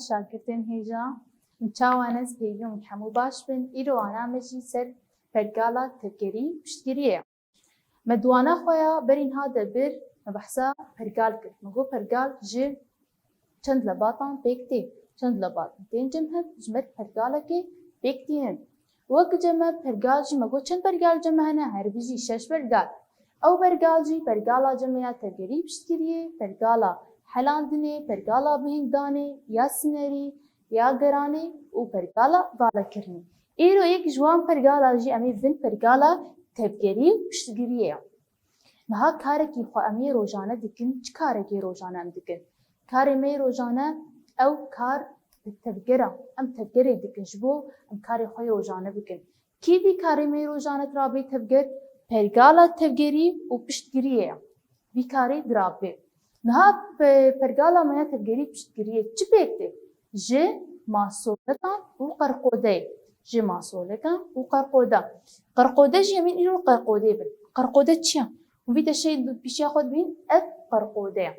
شاگردên hêja çawanes pêvî hemû baş bin. Îro ana me jî ser pergala tevgerî piştgiriyê ye. Me dwana xwe ya berîn hate bir me behsa pergal kir. Me got pergal ji çend lebatan pêk tê. Çend lebatan tên cem ji me pergalekê pêk tînin. Wek ceme pergal jî me got çend pergal cem hene her bir jî 6 pergal. Ew pergal jî pergala cemeya tevgerî piştgiriyê, pergala helandinê, pergala bihîndanê ya sinerî ya geranê û pergala valekirinê. Îro yek ji wan pergala jî em ê bin pergala tevgerî û piştgiriyê ye. Niha karekî xwe em ê rojane dikin, çi karekê rojane em dikin? Karê me rojane ew kar bi tevgera, em tevgerê dikin ji bo em karê xwe rojane bikin. Kî vî karê me rojane dirabê tevger? Pergala tevgerî û piştgiriyê ye. Vî karê dirabê. Niha pergala me ya tevgerî piştgiriyê çi pêk tê? Ji masolekan û qerqodeyê. Ji masolekan û qerqoda. Qerqode jî em ê îro qerqodê bin. Qerqode çi ye? Vî teşeyê pîşiya xwe dibînin ev qerqode ye.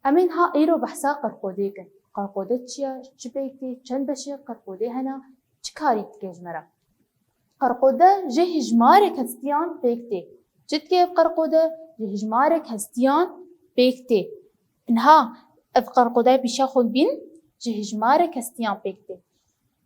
Em ê niha îro behsa qerqodê kirin. Qerqode çi ye? Çi pêk tê? Çend beşê qerqodê hene? Çi karî dike ji me re? Qerqode ji hejmarek hestiyan pêk tê. Çi dike ev qerqode? Ji hejmarek hestiyan pêk tê. Niha ev qerqodeya pîşiya xwe dibînin ji hejmarek hestiyan pêk tê.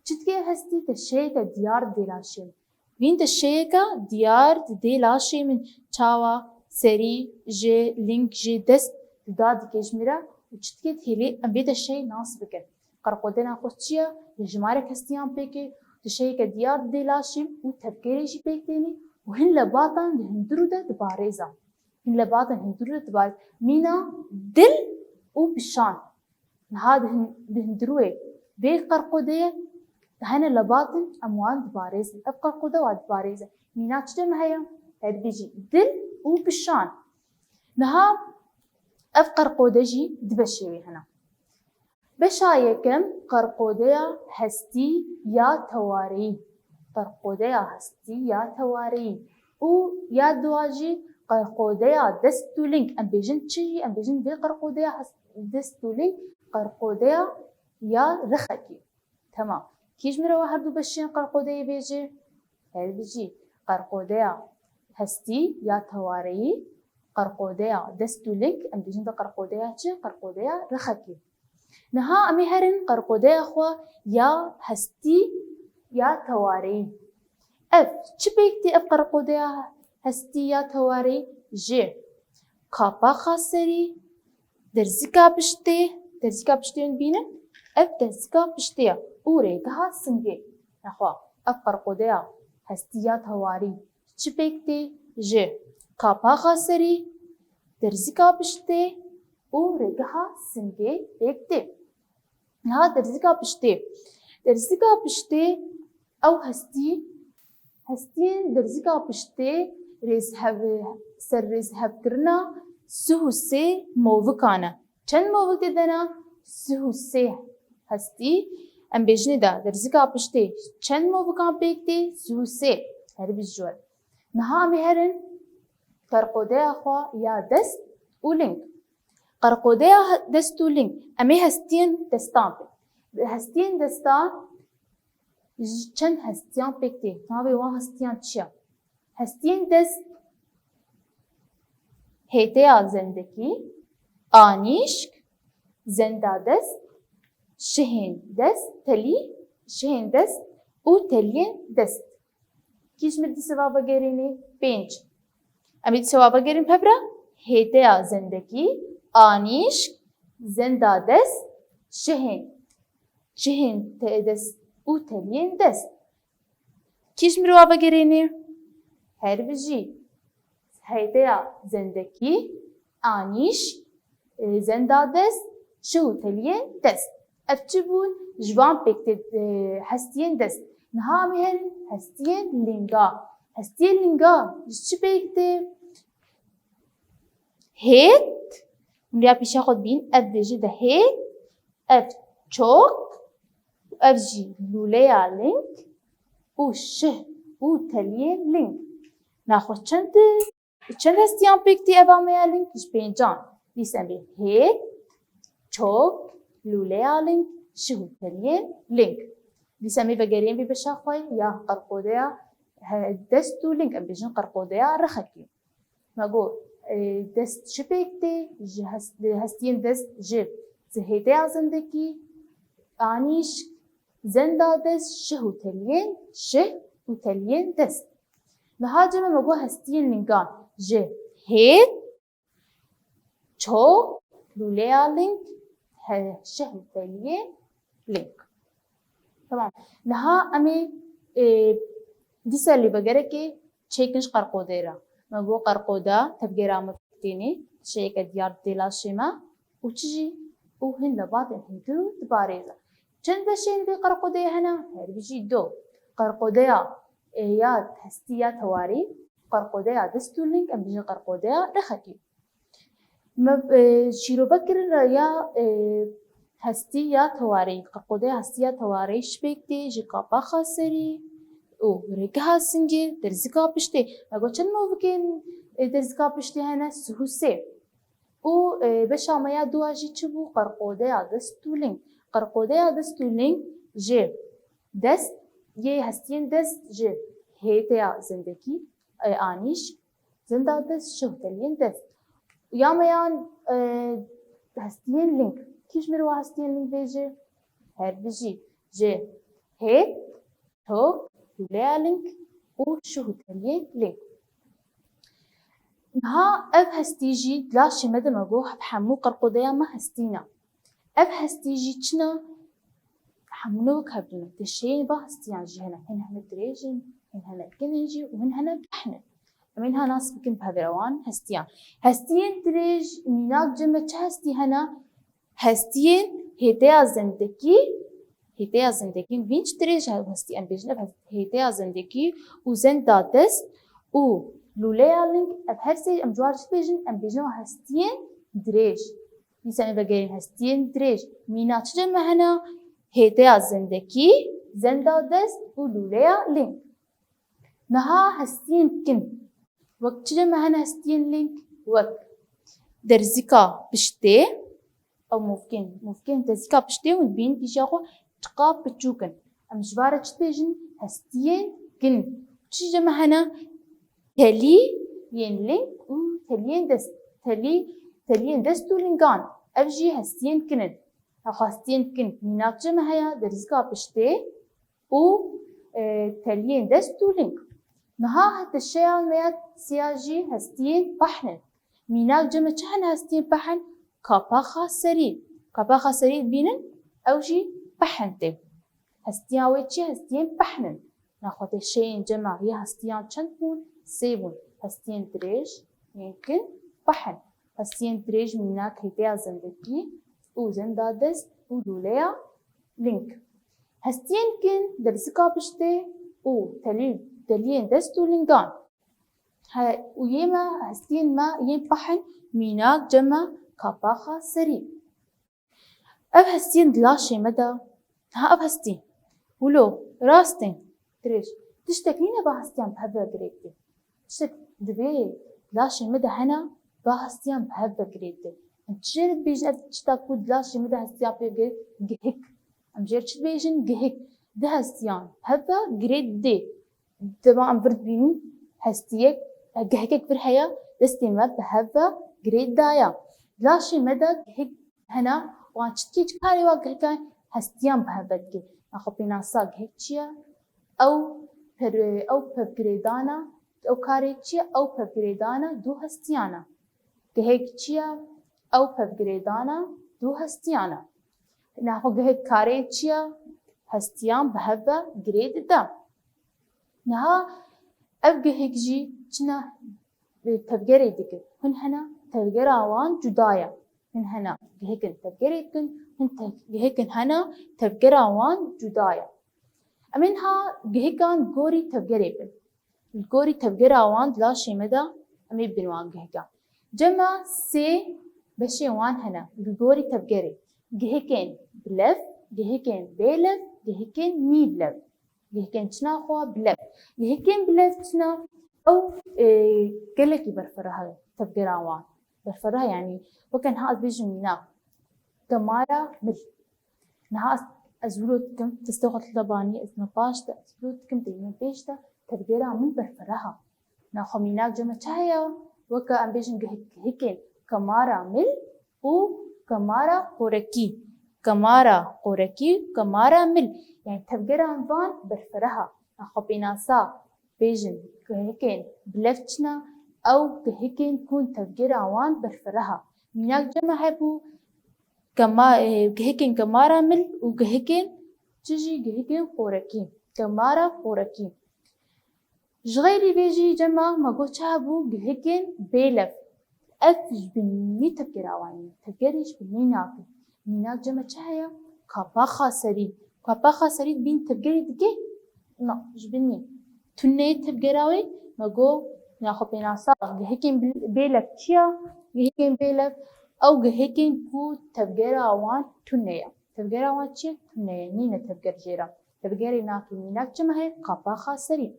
Çi dike ev hestî? Teşeyeke diyar dê laşê min. Vîn teşeyeka diyar dê laşê min çawa, serî, jê, ling, jê, dest da dike ji me re û çi dike hêlê em vê teşeyê nas bikin. Qerqodena xwe çi ye? Ji hejmarek hestiyan pêk e teşeyeke diyar dê laşê min û tevgerê jî pêk tênî û hin lebatan di hundirû de dibarêza. Hin lebatan hundirû de dibarêza. Mîna dil û pişan. Niha di hundirûyê vê qerqodeyê hene lebatin em wan dibarêzin. Ev qerqode wa dibarêze. Mîna çi cem heye? Her bir jî dil û pişan. Niha ev qerqode jî di beşê wê hene. Beşa yekem qerqodeya hestî ya tewarî. Qerqodeya hestî ya tewarî. û ya duwa jî qerqodeya dest û ling. Em bêjin çi jî? Em bêjin vê qerqodeya dest û ling qerqodeya ya rixekî. Temam. Kî ji me re her du beşiyên qerqodeyê bêje? Her bir jî qerqodeya hestî ya tewarî, qerqodeya dest û ling em bêjin vê qerqodeya çi? Qerqodeya rixekî. Niha em ê herin qerqodeya xwe ya hestî ya tewarî. Ev çi pêk tê ev qerqodeya hestî ya tewarî? Ji qapaxa serî, derzika piştê, derzika piştê bînin? Ev derzika piştê ye û rêgeha singê. Nexwe ev qerqodeya hestî ya tewarî çi pêk tê? Ji qapaxa serî, derzika piştê û rêgeha singê pêk tê. Niha derzika piştê. Derzika piştê ew hestî, hestiyên derzika piştê ser rêzhevkirina sih û sê movikan e. Çend movik tê de ne? Sih û sê hestî. Em bêjinê de derzika piştê çend movikan pêk tê? Sih û sê. Her bir jî we. Niha em ê herin qerqodeya xwe ya dest û ling. Qerqodeya dest û ling em ê hestiyên destan pêk. Hestiyên destan ji çend hestiyan pêk tê? Navê wan hestiyan çi ye? Hestiyên dest hêteya zendekî, anîşk, zenda dest, şihên dest, telî, şihên dest û teliyên dest. Kî ji me dî siva vegerînê? Pênc. Em ê siva vegerîn pevre? Hêteya zendekî, anîşk, zenda dest, şihên dest û teliyên dest. Kî ji me re vegerînê? Her bir jî hêteya zendekî, anîşk, zenda dest, şih û teliyên dest. Ev çi bûn? Ji wan pêk tê hestiyên dest. Niha em ê herin hestiyên linga. Hestiyên linga ji çi pêk tê? Hêt, hûn ya pîşiya xwe dibînin ev bêje de hêt, ev çok, ev jî lûleya ling û şih û teliyên ling. Naxwe çend hestiyan pêk tê eva me ya ling? Ji pêncan. Dîs em ê hêt, çok, lûleya ling شهو تلين لينك بيسمي بقرين ببشاخوي يا قرقوديا دستو لينك أم بيجن قرقوديا رخكي ما قول دست شبيكتي هستين دست جيب زهيدي زندكي آنيش زندا دست شهو تلين شه وتلين دست نهاجم ما قول هستين لينكان جي هيد شو لوليا لينك شه وتلين لينك تمام نها أمي ديسا اللي بقركي تشيكنش قرقوديرا ما قول قرقودا تبقيرا مفتيني شيكا ديار ديلا شما وتجي وهن لبعض هندو تباريزا چند بشين بي قرقوديا هنا بيجي دو قرقوديا يا هستيا تواري قرقوديا دستو لينك أم بيجي قرقوديا رخكي شيرو بكر يا هستيا تواري قرقوديا هستيا تواري شبيكتي جي قابا خاسري وريكها سنجي درزكا بشتي اگو چند موقعين درزكا بشتي هنا سهوسي بشاميا دواجي چبو قرقوديا دستو لينك قرقوديا دستو لينك جي دست يه هستين دست جي هيتيا زندكي آنيش زندا دست شهتلين دست ياميان هستين لينك كيش مروا هستين لينك بيجي هر بيجي جي هيت تو لوليا لينك وشهتلين لينك نها اف هستيجي دلاشي مدى مقوح بحمو قرقوديا ما هستينا اف هستيجي چنا حمونوك هبدنا تشين با هستيان جي هنا هن دريجن هن كنجي وهن هنا بحنا منها ناس بكن بهذروان هستيان دريج ميناك جمع هستي هنا هستيان هيتيا زندكي بينش دريج هستي ام بيجنا هيتيا زندكي وزندا دست و لوليا لينك ابهرسي ام جوارج بيجن ام بيجنا هستيان دريج يسمى بقولين هستين دريج مينات جمع هنا هيتيا زندكي زندا دست و لوليا لينك نها هستين كن وقت جمع هنا هستين لينك وقت درزكا بشتي او ممكن درزكا بشتي ونبين بيجاقو تقاب بتشوكن ام جوارج بيجن هستين كن تشي جمع هنا تلي ين لينك و تلين دست تلين دستو لينكان أفجي هستين كند هستين كند مينات جمع هيا درزكا بشتي و تلين دستو لينك نها هت الشيء ميات سياجي هستين بحن مينات جمع چهن هستين بحن كابا خاسري بينن أوجي بحنتي هستين ويتشي هستين بحنن ناخد الشيء جمع هي هستين چندون سيبون هستين دريج يمكن بحن هستين دريج مناك هيتيا زندكي و زندا دست و لوليا لينك هستين كن درزكا بشتي و تلين دست و لينكان و يما هستين ما ين بحن ميناك جمع كاباخا سري اب هستين دلاشي مدى ها اب هستين ولو راستين دريج تشتكينا با هستين بهذا قريبتي تشتك دبي دلاشي مدى هنا باهستيان بهذا جريدة. أنتجرد بيجن أتشتاكو دلاشي مده هستيان بيجي جهك. أمجرد بيجن جهك ده هستيان بهذا جريدة. طبعا أمبرد بيني هستيك جهك في الحياة دستيمات بهذا جريدة. دلاشي مده جهك هنا وأنتشتيج كاري واجهكان هستيان بهذا جريدة. أخبينا صاق هيكشيا أو بجريدانا أو كاريتشيا أو بجريدانا دو هستيانا. جهكشيا أو بجريدانا دو هستيانا. ناخو جهك كاريتشيا هستيان بهذا جريد دا. نها أبجهك جي جنا بتفجريدك هن هنا تفجراوان جدايا هن هنا جهكن تفجريدكن هن جهكن هنا تفجراوان جدايا. أمنها جهكان جوري تفجريبن. الجوري تفجراوان دلاشي مدى أمي بنوان جهكان. جمع سي بشيوان هنا الجوري تفجري. جهكن بلف جهكن بلف جهكن ني بلف. جهكن تنا خوا بلف. جهكن بلف تنا أو قلكي برفرها تفجراوان. برفرها يعني وكان هاد بيجي منا تمارا مل. نها أزولوتكم تستوقت لباني إثنا باشتا أزولوتكم ديما بيشتا تبقيرا من برفرها ناخو ميناك جمع تهيا وكا أمبيشن هيكين كمارا مل و كمارا قوركي كمارا قوركي كمارا مل يعني تبقيرا انفان برفرها ناخو بيناسا بيجن كهيكين بلفتشنا أو كهيكين كون تبقيرا وان برفرها ميناك جمع هبو كما كهيكين كمارا مل وكهيكين تجي كهيكين قوركي كمارا قوركي جغيري بيجي جمع ما قلت هبو كهيكين بيلف أفج بني تبقراواني تبقريش بني ناكل ميناك جمع تهيا كاباخا سريد كاباخا سريد بين تبقري دقي نا جبني تني تبقراوي ما قو ناخو بيناسا كهيكين بيلف تيا كهيكين بيلف أو جهكين كو تبجرا وان تنيا تبجرا وان شيء تنيا نينا تبجر جيرا تبجري ناكي ميناك جمع هي قاباخا سري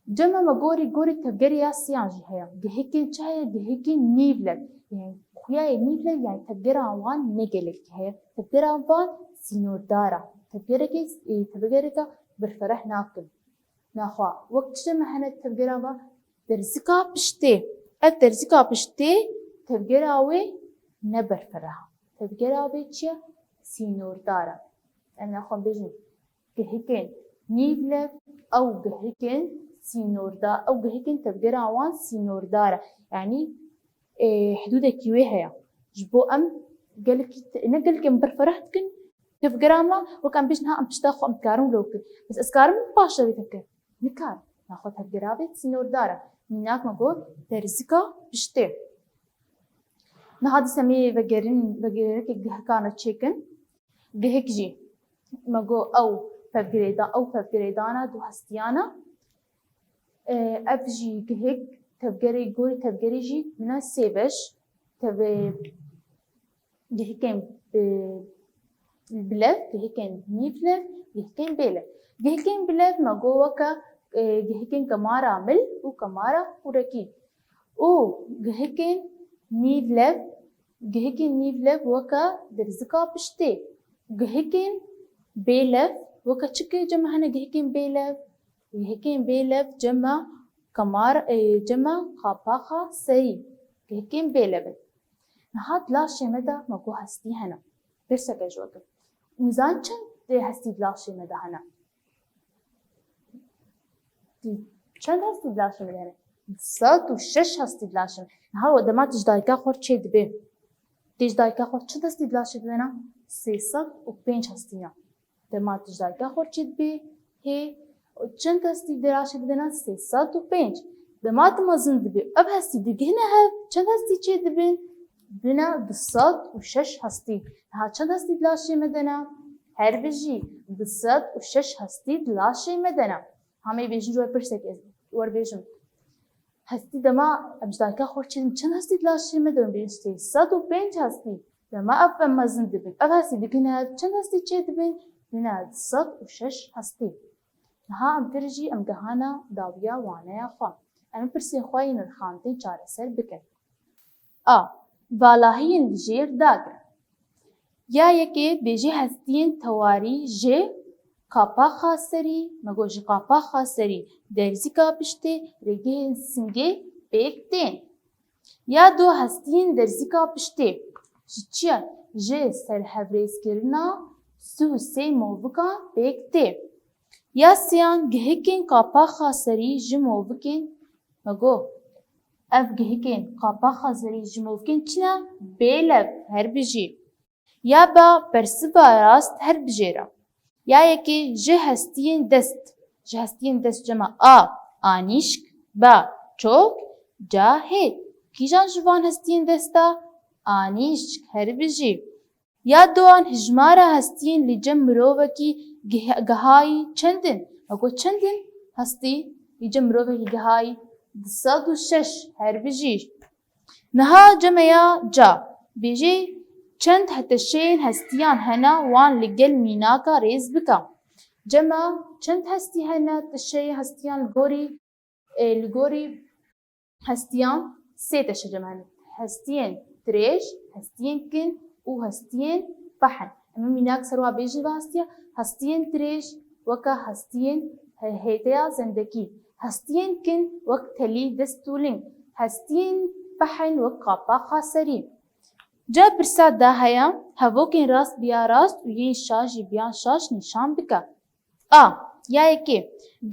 جمع ما جوري تبجري يا سيان جهيا جهكين شايا جهكين نيفلك يعني خويا نيفلك يعني تبجرا وان نجلك هي تبجرا وان سينور دارا تبجرك بالفرح ناكل ناخوا وقت جمع هنا تبجرا وان درزكا بشتي الدرزكا بشتي تبقراوي نبر فرها تبقراوي تشيا سينور دارا أنا أخوان بيجن كهيكين نيفلف أو كهيكين سينور دا أو كهيكين تبقراوان سينور دارا يعني حدودة كيويها جبو أم قالك نبر فرحتكن تبقراما وكان بيجنها أم تشتاخو أم كارون لوكن بس أسكارم باشا بيتفكر نكار ناخد تبقراوي سينور دارا مناك مقول ترزكا بشتي نهاد سمي بجرينك جهكانة تشيكن جهك جي مجو أو فبجريدانا دو هستيانا أفجي جهك تبجري جي من السيبش تب جهكين بلف جهكين نيفلف جهكين بلف جهكين بلف مجو وكا جهكين كمارا مل وكمارا قركي أو جهكين نيفلف جهكين نيفلف وكا درزكا بشتي جهكين بيلف وكا تشكي جمع هنا جهكين بيلف جمع كمار جمع قاباخا سري جهكين بيلف نهاد لاشي مدى مكو هستي هنا برسك اجوكم ميزان چند هستي لاشي مدى هنا چند هستي لاشي مدى هنا 106 هستي لاشي هاو دمات جدايكا خور چه دبه جدايكا خور چند هستي لاشي بدنا 305 هستينا دمات جدايكا خور چه دبه هي چند هستي لاشي بدنا 305 دمات مازن دبه اب هستي دگه هنا ها چند هستي چه دبه بنا 206 هستي ها چند هستي لاشي مدنا هر بجي 206 هستي لاشي مدنا همه بيجن جوه برسك ور بيجن هستي دما أمجدالكا خورشين چند هستي لاشي مدن بيشتي 105 هستي دما أفهم مازن دبن أف هستي دبنا چند هستي چه دبن بنا 106 هستي نها أم ترجي أم جهانا داويا وانا يا خوان أم برسي خواين الخانتين چاره سر بكن والاهين جير داگر يا يكي بيجي هستين تواري جي قاپا خاسری مگوش قاپا خاسری درزیکا پشته رگه سنگه بیکتین یا دو هستین درزیکا پشته چیا جه سر هفریز کرنا سو سی موبکا بیکته یا سیان گهکین قاپا خاسری جموبکین مگو اف گهکین قاپا خاسری جموبکین چنا بیلب هر بجی یا با برسبا راست هر بجیرا یا یکی جهستین دست جمع آنیشک با چوک جاهد کیجان جوان هستین دستا آنیشک هر بجی یا دوان هجمارا هستین لجم مرووکی گهایی چندن اگو چندن هستی لجم مرووکی گهایی 206 هر بجی نها جمعیا جا بجی چند هتشين هستيان هنا وان لقل ميناكا ريز بكا جمع چند هستي هنا تشي هستيان لغوري هستيان سي تشي جمع هستين تريش هستين كن و هستين فحن ئەمە میناک سەروا بێژی باستیە هەستیên درێژ وەکە هەستیên هێدەیا زەندەکی هەستیên kin وەک تەلی دەست و لنگ هەستیên فەحن وەک قاپاقا سەری جا پرسا دا هەیە هەڤۆکên ڕاست بیا ڕاست و yên şaşî biyan şaş nîşan bike a ya yekê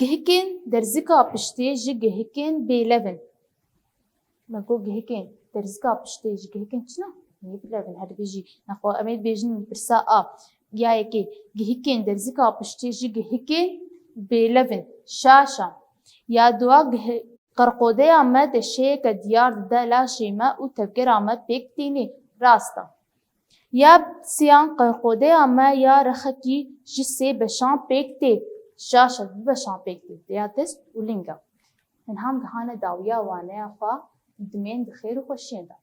gihikên derzika piştê ji gihikên bêlevin me got gihikên derzika piştê ji gihikên çi ne bêlevin herdibêjî nexwe em ê dibêjin pirsa a ya yekê gihikên derzika piştê ji gihikên bêlevin şaşa ya duwa qerqodeya me deşeyeke diyar dide laşê me û tevgera me pêk tînê rast e ya siyan qerqodeya me ya rexekî ji sê beşan pêk tê şaşa du beşan pêk tê ya dest û ling e hinham dihane dawiya waneya xwe dimên di xêr û xweşiyên de